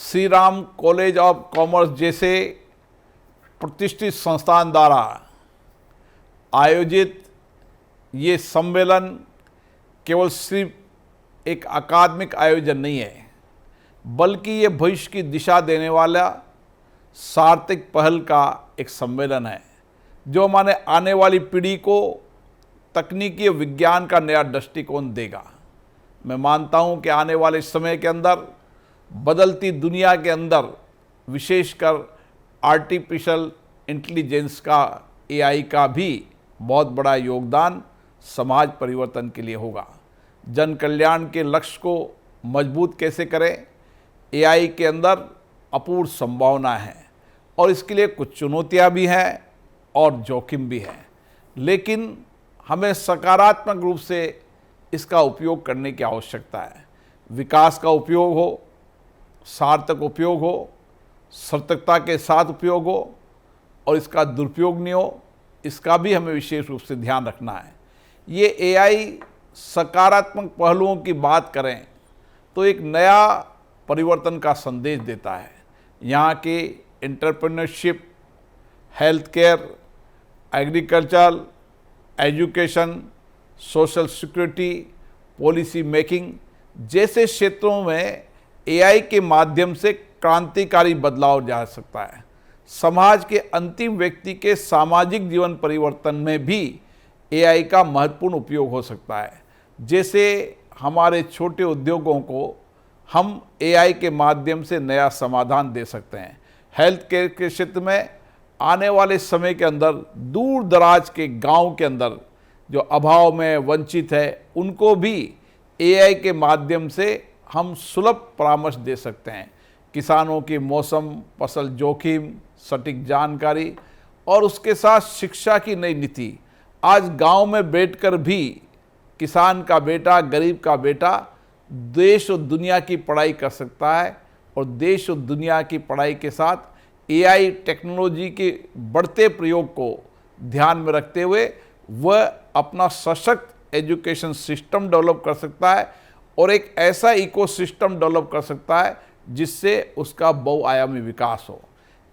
Shri Ram college of commerce जैसे प्रतिष्ठित संस्थान द्वारा आयोजित ये सम्मेलन केवल सिर्फ एक अकादमिक आयोजन नहीं है, बल्कि ये भविष्य की दिशा देने वाला सार्थक पहल का एक सम्मेलन है जो हमारे आने वाली पीढ़ी को तकनीकी और विज्ञान का नया दृष्टिकोण देगा। मैं मानता हूँ कि आने वाले समय के अंदर बदलती दुनिया के अंदर विशेषकर आर्टिफिशियल इंटेलिजेंस का, एआई का भी बहुत बड़ा योगदान समाज परिवर्तन के लिए होगा। जन कल्याण के लक्ष्य को मजबूत कैसे करें, एआई के अंदर अपूर्व संभावना है और इसके लिए कुछ चुनौतियां भी हैं और जोखिम भी हैं, लेकिन हमें सकारात्मक रूप से इसका उपयोग करने की आवश्यकता है। विकास का उपयोग हो, सार्थक उपयोग हो, सतर्कता के साथ उपयोग हो और इसका दुरुपयोग नहीं हो, इसका भी हमें विशेष रूप से ध्यान रखना है। ये एआई सकारात्मक पहलुओं की बात करें तो एक नया परिवर्तन का संदेश देता है। यहाँ के entrepreneurship, health care, agriculture, education, social security, policy making जैसे क्षेत्रों में एआई के माध्यम से क्रांतिकारी बदलाव जा सकता है। समाज के अंतिम व्यक्ति के सामाजिक जीवन परिवर्तन में भी एआई का महत्वपूर्ण उपयोग हो सकता है। जैसे हमारे छोटे उद्योगों को हम एआई के माध्यम से नया समाधान दे सकते हैं। हेल्थ केयर के क्षेत्र में आने वाले समय के अंदर दूर दराज के गांव के अंदर जो अभाव में वंचित है, उनको भी एआई के माध्यम से हम सुलभ परामर्श दे सकते हैं। किसानों की मौसम, फसल जोखिम, सटीक जानकारी और उसके साथ शिक्षा की नई नीति। आज गांव में बैठकर भी किसान का बेटा, गरीब का बेटा देश और दुनिया की पढ़ाई कर सकता है और देश और दुनिया की पढ़ाई के साथ एआई टेक्नोलॉजी के बढ़ते प्रयोग को ध्यान में रखते हुए वह अपना सशक्त एजुकेशन सिस्टम डेवलप कर सकता है और एक ऐसा इकोसिस्टम डेवलप कर सकता है जिससे उसका बहुआयामी विकास हो।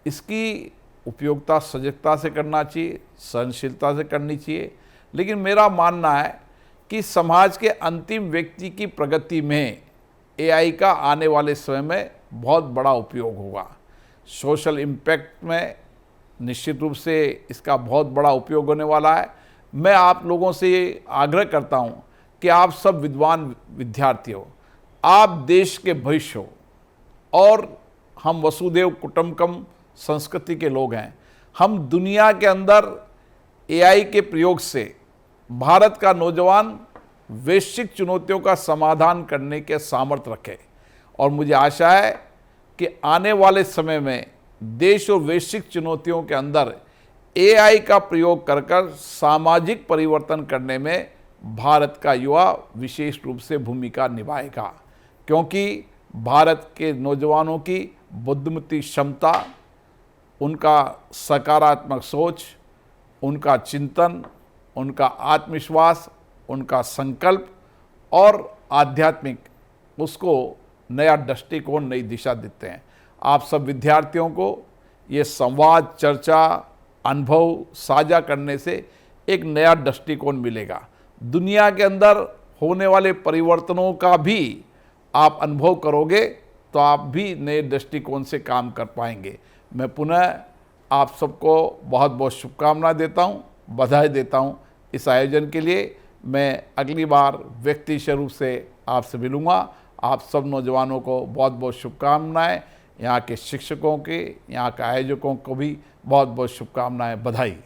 इसकी उपयोगिता सजगता से करना चाहिए, सहनशीलता से करनी चाहिए, लेकिन मेरा मानना है कि समाज के अंतिम व्यक्ति की प्रगति में एआई का आने वाले समय में बहुत बड़ा उपयोग होगा। सोशल इम्पैक्ट में निश्चित रूप से इसका बहुत बड़ा उपयोग होने वाला है। मैं आप लोगों से ये आग्रह करता हूँ कि आप सब विद्वान विद्यार्थी हो, आप देश के भविष्य हो और हम वसुदेव कुटुंबकम संस्कृति के लोग हैं। हम दुनिया के अंदर एआई के प्रयोग से भारत का नौजवान वैश्विक चुनौतियों का समाधान करने के सामर्थ्य रखे और मुझे आशा है कि आने वाले समय में देश और वैश्विक चुनौतियों के अंदर एआई का प्रयोग कर कर सामाजिक परिवर्तन करने में भारत का युवा विशेष रूप से भूमिका निभाएगा, क्योंकि भारत के नौजवानों की बुद्धिमती क्षमता, उनका सकारात्मक सोच, उनका चिंतन, उनका आत्मविश्वास, उनका संकल्प और आध्यात्मिक उसको नया दृष्टिकोण, नई दिशा देते हैं। आप सब विद्यार्थियों को ये संवाद, चर्चा, अनुभव साझा करने से एक नया दृष्टिकोण मिलेगा। दुनिया के अंदर होने वाले परिवर्तनों का भी आप अनुभव करोगे तो आप भी नए दृष्टिकोण से काम कर पाएंगे। मैं पुनः आप सबको बहुत बहुत शुभकामनाएं देता हूं, बधाई देता हूं इस आयोजन के लिए। मैं अगली बार व्यक्तिगत रूप से आपसे मिलूँगा। आप सब नौजवानों को बहुत बहुत शुभकामनाएं। यहाँ के शिक्षकों के, यहाँ के आयोजकों को भी बहुत बहुत शुभकामनाएं, बधाई।